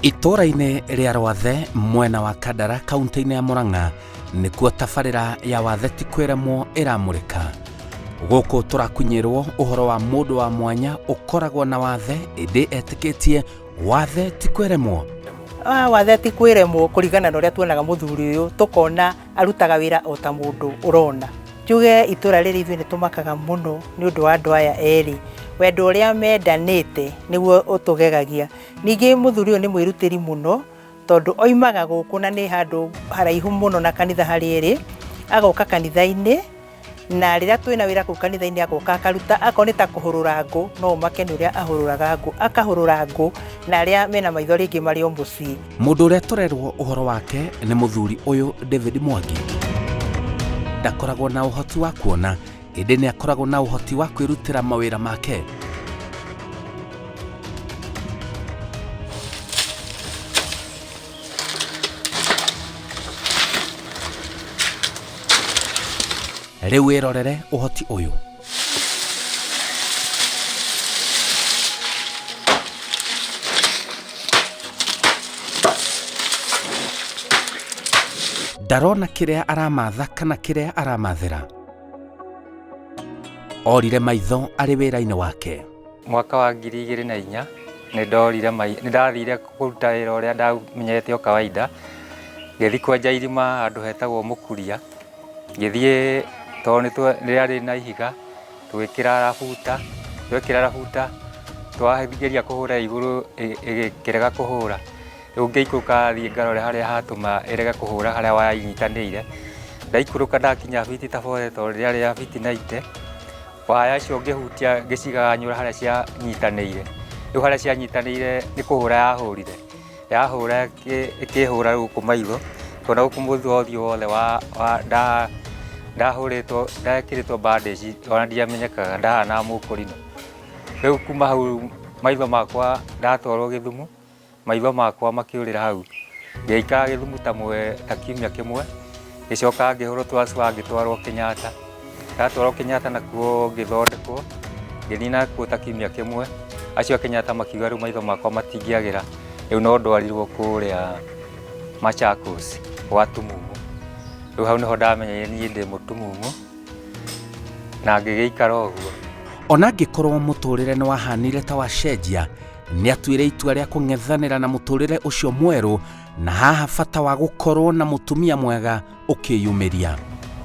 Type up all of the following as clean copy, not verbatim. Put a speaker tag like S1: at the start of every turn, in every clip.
S1: Itũra-inĩ rĩa Rwathe mwena wa Kandara kaunti-inĩ ya Murang'a nĩkuo tabarĩra ya Wathe ti kwĩremwo ĩramũrĩka. Gũkũ tũrakunyĩrwo ũhoro wa mũndũ wa mwanya ũkoragwo na wathe ĩndĩ etĩkĩtie wathe ti kwĩremwo.
S2: Wathe ti kwĩremwo kũringana na ũrĩa tuonaga mũthuri ũyũ tũkona arutaga wĩra o ta mũndũ ũrona. Njuge itũra rĩrĩ ithuĩ nĩtũmakaga mũno nĩ ũndũ wa andũ aya erĩ. Wendo ũrĩa mendanĩte nĩguo ũtũgegagia. Ningĩ mũthuri ũyũ nĩ mwĩrutĩri mũno tondũ oimaga gũkũ na nĩ handũ haraihu mũno na kanitha harĩ erĩ, agoka kanitha-inĩ na rĩrĩa twĩna wĩra kũu kanitha-inĩ agoka akaruta akorwo nĩ ta kũhũrũra ngũ no ũmake nĩ ũrĩa ahũrũraga ngũ, akahũrũra ngũ na arĩa mena maitho rĩngĩ marĩ o mũciĩ.
S1: Mũndũ ũrĩa tũrerwo ũhoro wake nĩ mũthuri ũyũ David Mwangi. Ndakoragwo na ũhoti wa kuona ĩndĩ nĩ akoragwo na ũhoti wa kwĩrutĩra mawĩra make. Rĩu wĩrorere ũhoti ũyũ. Ndarona kĩrĩa aramatha kana kĩrĩa aramathĩra. Orire maitho arĩ wĩra-inĩ wake.
S3: Mwaka wa 2004 nĩndathire kũruta wĩra ũrĩa ndamenyete o kawaida. Ngĩthiĩ kwenja irima handũ hetagwo Mũkuria. Ngĩthiĩ tondũ rĩrĩa rĩ na ihiga twĩkĩra rabuta twageria kũhũra igũrũ ĩkĩrega kũhũra. Rĩu ngĩikũrũka thiĩ ngarore harĩa hatũma ĩrege kũhũra harĩa waya inyitanĩire. Ndaikũrũka ndakinya biti ta 40 tondũ rĩrĩa rĩa biti 90 waya icio ngĩhutia ngĩciganyũra harĩa cianyitanĩire. Rĩu harĩa cianyitanĩire nĩ kũhũra yahũra ĩkĩhũra gũkũ maitho tondũ gũkũ mũthĩ wothe ndahũrĩtwo ndekĩrĩtwo bandage ona ndiamenyekaga ndahana mũkũrinũ. Rĩu kuma hau maitho makwa ndatwarwo Gĩthumu, maitho makwa makĩũrĩra hau. Ngĩikara Gĩthumu ta kiumia kĩmwe, ngĩcoka ngĩhũrwo transfer ngĩtwarwo Kenyatta. Ndatwarwo Kenyatta nakuo ngĩthondekwo, ngĩthiĩ nakuo ta kiumia kĩmwe. Acio Kenyatta makiuga rĩu maitho makwa matingĩagĩra, rĩu no ndwarirwo kũrĩa Machakos gwa Tumumu. Rĩu hau nĩho ndamenyire niĩ ndĩ mũtumumu na ngĩgĩikara ũguo.
S1: Ona angĩkorwo mũtũrĩre nĩ wahanire ta wacenjia, nĩ atuire itua rĩa kũng'ethanĩra na mũtũrĩre ũcio mwerũ na haha bata wa gũkorwo na mũtumia mwega ũkĩyumĩria.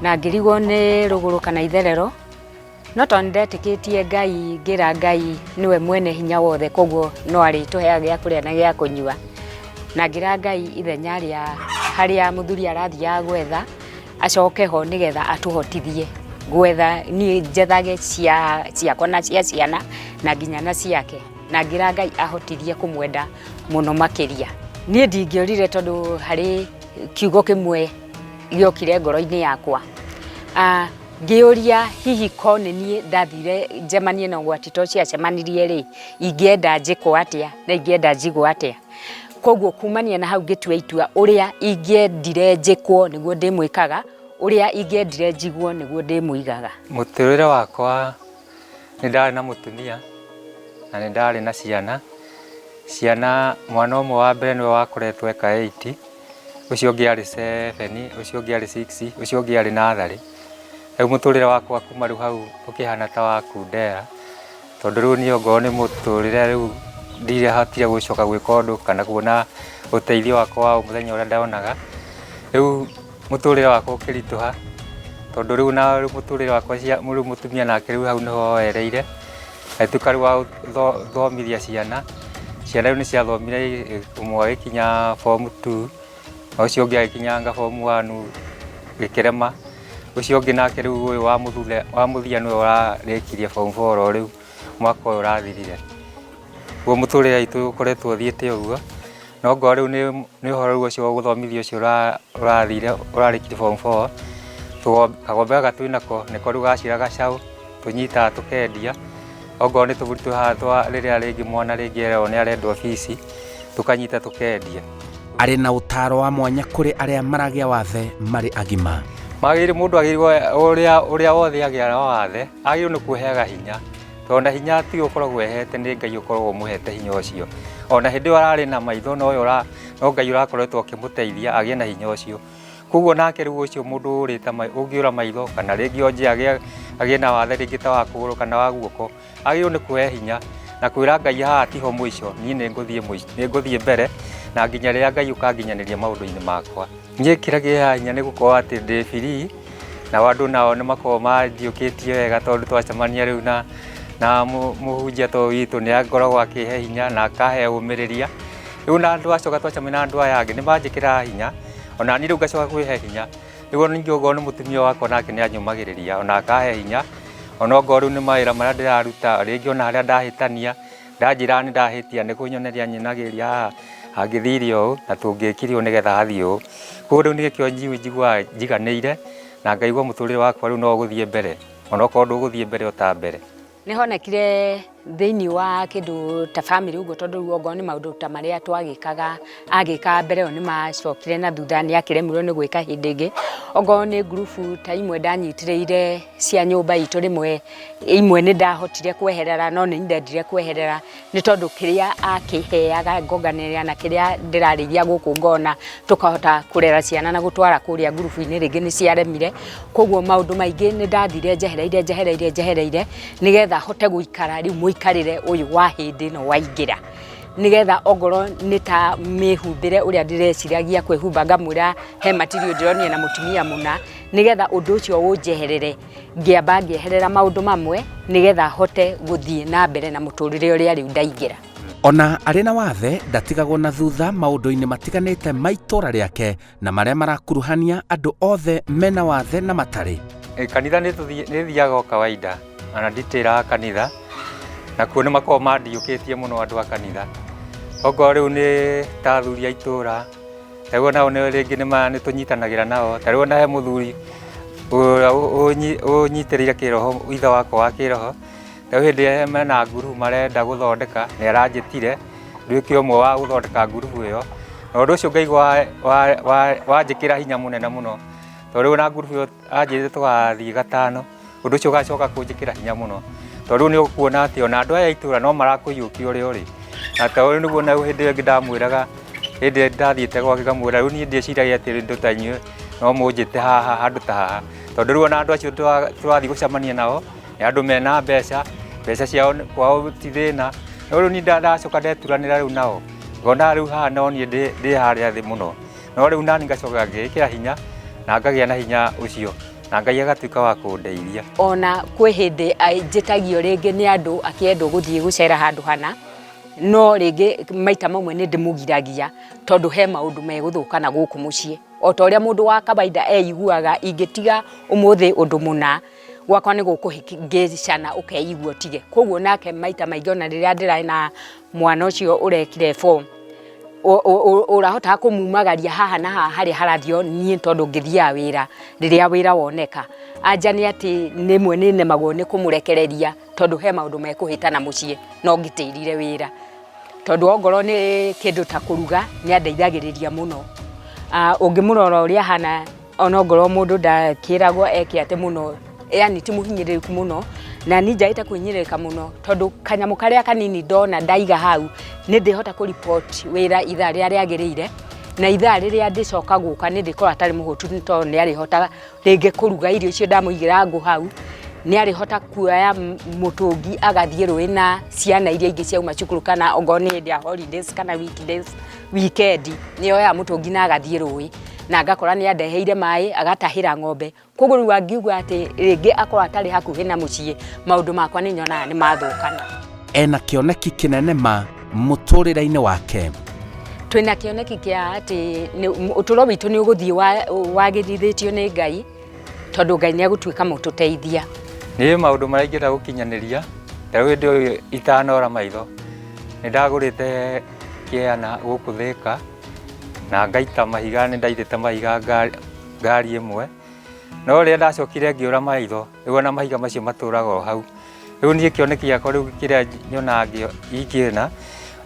S4: Na ngĩrigwo nĩ rũgũrũ kana itherero, no tondũ ndetĩkĩtie Ngai, ngĩra Ngai nĩwe mwene hinya wothe, koguo no arĩtũheaga gĩa kũrĩa na gĩa kũnyua. Na ngĩra Ngai ithenya rĩa harĩa mũthuri arathiaga gwetha acoke ho nĩgetha atũhotithie gwetha niĩ njethage ciakwa na cia ciana na nginya na ciake, na ngĩra Ngai ahotithie kũmwenda mũno makĩria. Niĩ ndingĩorire tondũ harĩ kiugo kĩmwe gĩokire ngoro-inĩ yakwa. Ngĩũria hihi ko nĩ niĩ ndathire njemanie na ũgwati to ciacemanirie rĩ, ingĩenda njĩkwo atĩa na ingĩenda njigwo atĩa. Koguo kumania na hau ngĩtua itua ũrĩa ingĩendire njĩkwo nĩguo ndĩmwĩkaga, ũrĩa ingĩendire njigwo nĩguo ndĩmũigaga.
S3: Mũtũrĩre wakwa nĩ ndarĩ na mũtumia na nĩ ndarĩ na ciana. Mwana ũmwe wa mbere nĩwe wakoretwo eka 8, ũcio ũngĩ arĩ 7, ũcio ũngĩ arĩ 6, ũcio ũngĩ arĩ natharĩ. Rĩu mũtũrĩre wakwa kuma rĩu hau ũkĩhana ta wa kundera tondũ rĩu niĩ ongorwo nĩ mũtũrĩre rĩu ndirahotire gũcoka gwĩka ũndũ kana kuona ũteithio wakwa wa mũthenya ũrĩa ndaonaga. Rĩu mũtũrĩre wakwa ũkĩritũha tondũ rĩu na mũtũrĩre wakwa rĩu mũtumia nake rĩu hau nĩho wereire. Atuĩka rĩu wa gũthomithia ciana rĩu nĩ ciathomire, ũmwe agĩkinya form 2, ũcio ũngĩ agĩkinyanga form 1 gĩkĩrema, ũcio ũngĩ nake rĩu ũyũ wa mũthia nĩwe ũrarĩkirie form 4 rĩu mwaka ũyũ ũrathirire. Guo mũtũrĩre witũ ũkoretwo ũthiĩte ũguo, no ngorwo rĩu nĩ ũhoro rĩu ũcio wa gũthomithia ũcio ũrathire ũrarĩkirie form 4. Kagombe gaka twĩnako nĩko rĩu gacira gacaũ tũnyitaga tũkendia. Ongorwo nĩ tũbũri tũhana rĩrĩa rĩngĩ mwana rĩngĩ erwo nĩ arendwo bici tũkanyita tũkendia.
S1: Arĩ na ũtaaro wa mwanya kũrĩ arĩa maragĩa wathe marĩ agima.
S3: Magĩrĩire mũndũ agĩrĩirwo ũrĩa wothe agĩa wathe agĩrĩirwo nĩ kuoheaga hinya tondũ hinya ti ũkoragwo ehete nĩ Ngai ũkoragwo mũhete hinya ũcio. Ona hĩndĩ ĩyo ararĩ na maitho no Ngai ũrakoretwo akĩmũteithia agĩe na hinya ũcio. Koguo nake rĩu ũcio mũndũ ũrĩte ũngĩũra maitho kana rĩngĩ onje agĩe na wathe rĩngĩ ta wa kũgũrũ kana wa guoko, agĩrĩirwo nĩ kuoya hinya na kwĩra Ngai haha tiho mũico, niĩ nĩ ngũthiĩ mbere na nginya rĩrĩa Ngai ũkanginyanĩria maũndũ-inĩ makwa. Niĩ kĩrĩa kĩheaga hinya nĩ gũkorwo atĩ ndĩ free na andũ nao nĩ makoragwo mandiũkĩtie wega tondũ twacemania rĩu na mũhunjia to witũ nĩ akoragwo akĩhe hinya na akahe ũmĩrĩria. Rĩu na andũ acoka twacemania na andũ aya angĩ nĩ manjĩkĩraga hinya, ona niĩ rĩu ngacoka kwĩhe hinya. Rĩu ningĩ okorwo nĩ mũtumia wakwa nake nĩ anyumagĩrĩria ona akahe hinya, ona okorwo rĩu nĩ mawĩra marĩa ndĩraruta rĩngĩ ona harĩa ndahĩtania ndanjĩra nĩ ndahĩtia nĩ kũnyoneria nyonagĩrĩria haha hangĩthire ũũ na tũngĩkirio nĩgetha hathiĩ ũũ. Koguo rĩu nĩkĩo njiguaga njiganĩire na ngaigua mũtũrĩre wakwa rĩu no gũthiĩ mbere, ona okorwo ndũgũthiĩ mbere o ta mbere.
S4: Nĩ honekire thĩinĩ wa kĩndũ ta family ũguo, tondũ rĩu okorwo nĩ maũndũ ta marĩa agĩka mbere ĩyo nĩ macokire na thutha nĩ akĩremirwo nĩ gwĩka hĩndĩ ĩngĩ. Okorwo nĩ ngurubu ta imwe ndanyitĩrĩire cia nyũmba itũ rĩmwe, imwe nĩ ndahotire kweherera no nĩ ndendire kweherera nĩ tondũ kĩrĩa akĩheaga ngonganĩrĩra na kĩrĩa ndĩrarĩithia gũkũ ngona tũkahota kũrera ciana na gũtwara kũrĩa ngurubu-inĩ rĩngĩ nĩ ciaremire. Koguo maũndũ maingĩ nĩ ndathire njehereire nĩgetha hote gũikara rĩu mũikarĩre ũyũ wa hĩndĩ ĩno waingĩra, nĩgetha ongorwo nĩ ta mĩhumbĩre ũrĩa ndĩreciragia kwĩhumba ngamwĩra he material ndĩronire na mũtumia mũna, nĩgetha ũndũ ũcio ũnjeherere ngĩamba ngĩeherera maũndũ mamwe nĩgetha hote gũthiĩ na mbere na mũtũrĩre ũrĩa rĩu ndaingĩra.
S1: Ona arĩ na wathe ndatigagwo na thutha maũndũ-inĩ matiganĩte ma itũũra rĩake na marĩa marakuruhania andũ othe mena wathe na matarĩ.
S3: Kanitha nĩ thiaga o kawaida, ona nditĩraga kanitha na kuo nĩ makoragwo mandiũkĩtie mũno andũ a kanitha. Okorwo rĩu nĩ ta athuri a itũũra, rĩu nao rĩngĩ nĩ tũnyitanagĩra nao, ta rĩu ona he mũthuri ũnyitĩrĩire kĩroho ithe wakwa wa kĩroho, rĩu hĩndĩ ĩrĩa mena ngurubu marenda gũthondeka nĩ aranjĩtire nduĩke ũmwe wa gũthondeka ngurubu ĩyo, na ũndũ ũcio ngaigua wanjĩkĩra hinya mũnene mũno, tondũ rĩu na ngurubu ĩyo anjĩrĩte tũgathiĩ gatano, ũndũ ũcio ũgacoka kũnjĩkĩra hinya mũno, tondũ nĩ ũkuona atĩ ona andũ aya itũũra no marakũiyũkia ũrĩa ũrĩ. Na tondũ nĩguo na hĩndĩ ĩyo ndamwĩraga, hĩndĩ ĩrĩa ndathiĩte gwake ngamwĩra rĩu niĩ ndĩciragia atĩ rĩndũ ta inyuĩ no mũnjĩte haha handũ ta haha, tondũ rĩu ona andũ acio tũrathiĩ gũcemania nao nĩ andũ mena mbeca ciao kwao ti thĩna. No rĩu niĩ ndacoka ndeturanĩra rĩu nao ngona rĩu haha no niĩ ndĩ harĩa thĩ mũno, no rĩu nani ngacoka ngĩĩkĩra hinya na ngagĩa na hinya ũcio na Ngai agatuĩka wa kũndeithia. Ona
S4: kwĩ hĩndĩ njĩtagio rĩngĩ nĩ andũ akĩendwo gũthiĩ gũcera handũ hana, no rĩngĩ maita mamwe nĩ ndĩmũgiragia tondũ he maũndũ megũthũka na gũkũ mũciĩ. O ta ũrĩa mũndũ wa kawaida eiguaga ingĩtiga ũmũthĩ ũndũ mũna gwakwa nĩ gũkũhingĩcana ũkeigua tige. Koguo nake maita maingĩ ona rĩrĩa ndĩrarĩ na mwana ũcio ũrekire form ũrahota kũmumagaria haha na haha harĩa harathio niĩ tondũ ngĩthiaga wĩra rĩrĩa wĩra woneka. Anja nĩ atĩ nĩmwe nĩ nemagwo nĩ kũmũrekereria tondũ he maũndũ mekũhĩtana mũciĩ no ngĩtĩrire wĩra, tondũ ongorwo nĩ kĩndũ ta kũruga nĩ andeithagĩrĩria mũno. Ũngĩmũrora ũrĩa hana ona ongorwo mũndũ ndakĩragwo eke atĩ mũno, yani ti mũhinyĩrĩrĩku mũno, na niĩ njaĩte kwĩnyĩrĩrĩka mũno tondũ kanyamũ karĩa kanini ndona ndaiga hau nĩ ndĩhota kũ-report wĩra ithaa rĩrĩa rĩagĩrĩire, na ithaa rĩrĩa ndĩcoka gũka nĩ ndĩkorwo atarĩ mũhũtu tondũ nĩ arĩhota rĩngĩ kũruga irio icio ndamũigĩra ngũ hau, nĩ arĩhota kuoya mũtũngi agathiĩ rũĩ na ciana iria ingĩ ciauma cukuru, kana ongorwo nĩ hĩndĩ ya holidays kana weekdays weekend nĩ oyaga mũtũngi na agathiĩ rũĩ na ngakora nĩ andeheire maĩ agatahĩra ng'ombe. Koguo rĩu angiuga atĩ rĩngĩ akorwo atarĩ hakuhĩ na mũciĩ maũndũ makwa nĩ nyonaga nĩ mathũkana.
S1: Ena kĩoneki kĩnene ma mũtũrĩre-inĩ wake.
S4: Twĩna kĩoneki kĩa atĩ ũtũũro witũ nĩ ũgũthiĩ wagĩrithĩtio nĩ Ngai tondũ Ngai nĩ egũtuĩka mũtũteithia.
S3: Nĩ maũndũ marĩa ingĩenda gũkinyanĩria, rĩu hĩndĩ ĩyo itanora maitho nĩ ndagũrĩte kĩana gũkũ Thĩka na ngaita mahiga, nĩ ndaitĩte mahiga ngari ĩmwe, no rĩrĩa ndacokire ngĩũra maitho rĩu ona mahiga macio matũũraga o hau. Rĩu niĩ kĩoneki gĩakwa rĩu kĩrĩa nyonaga ingĩona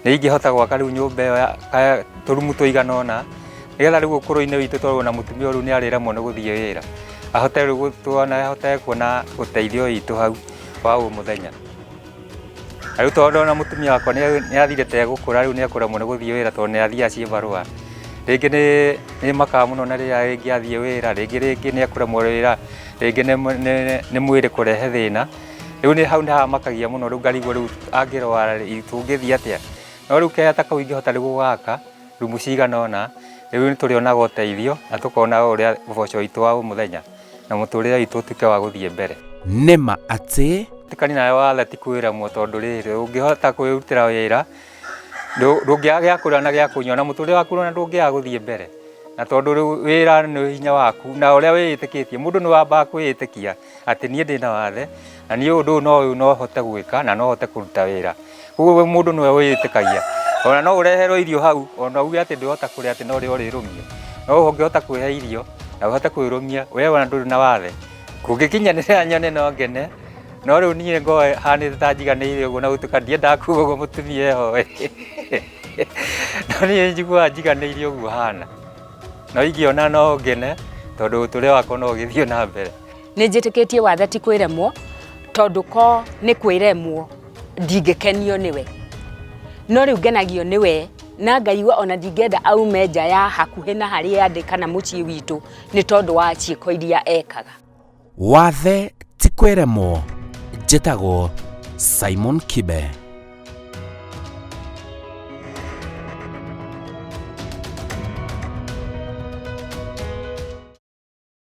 S3: nĩ ingĩhota gwaka rĩu nyũmba ĩyo tũrumu tũigana ũna, nĩgetha rĩu ũkũrũ-inĩ witũ twarwo na mũtumia rĩu nĩ arĩremwo nĩ gũthiĩ wĩra, ahote rĩu kuona ũteithio witũ hau wa o mũthenya. Rĩu tondũ na mũtumia wakwa nĩ athirĩte gũkũra, rĩu nĩ ekũra mũno gũthiĩ wĩra tondũ nĩ athiaga ciĩ barũa. Rĩngĩ nĩ makaga mũno na rĩrĩa rĩngĩ athiĩ wĩra, rĩngĩ nĩ ekũra wĩra, rĩngĩ nĩ mwĩrĩ kũrehe thĩna. Rĩu nĩ hau nĩ hamakagia mũno, rĩu ngarigwo rĩu angĩrwara tũngĩthiĩ atĩa. No rĩu kehata kau ingĩhota rĩu gũgaka rumu cigana ũna, rĩu nĩ tũrĩonaga ũteithio na tũkona ũrĩa ũboco witũ wa mũthenya na mũtũrĩre witũ ũtuĩke wa gũthiĩ mbere.
S1: Nĩma atĩ
S3: Tikani nayo wathe ti kwĩremwo tondũ rĩrĩ ũngĩhota kwĩrutĩra wĩra ndũngĩaga gĩa kũrĩa na gĩa kũnyua na mũtũrĩre waku na ndũngĩaga gũthiĩ mbere. Na tondũ rĩu wĩra nĩ hinya waku na ũrĩa wĩĩtĩkĩtie, mũndũ nĩ wambaga kwĩĩtĩkia atĩ niĩ ndĩ na wathe na niĩ ũndũ ũyũ no hote gwĩka na no hote kũruta wĩra. Koguo mũndũ nĩwe wĩĩtĩkagia. Ona no ũreherwo irio hau, ona uge atĩ ndũhota kũrĩa atĩ no rĩo rĩrũmio. No ũngĩhota kwĩhe irio na ũhote kwĩrũmia, we ona ndũrĩ na wathe. Kũngĩkinyanĩra nyone no ngene, no rĩu niĩ ngoe hanĩte ta njiganĩire ũguo na gũtuĩka ndiendaga kuuga ũguo mũtumia eho. No niĩ njiguaga njiganĩire ũguo hana. No ingĩona no ngene tondũ ũtũũrĩre wakwa no ũgĩthiĩ na mbere.
S4: Nĩ njĩtĩkĩtie wathe ti kwĩremwo, tondũ ko nĩ kwĩremwo ndingĩkenio nĩwe. No rĩu ngenagio nĩwe na ngaigua ona ndingĩenda aume nja ya hakuhĩ na harĩa ndĩ kana mũciĩ witũ nĩ tondũ wa ciĩko iria ekaga.
S1: wathe ti kwĩremwo. Njĩtagwo Simon Kibe.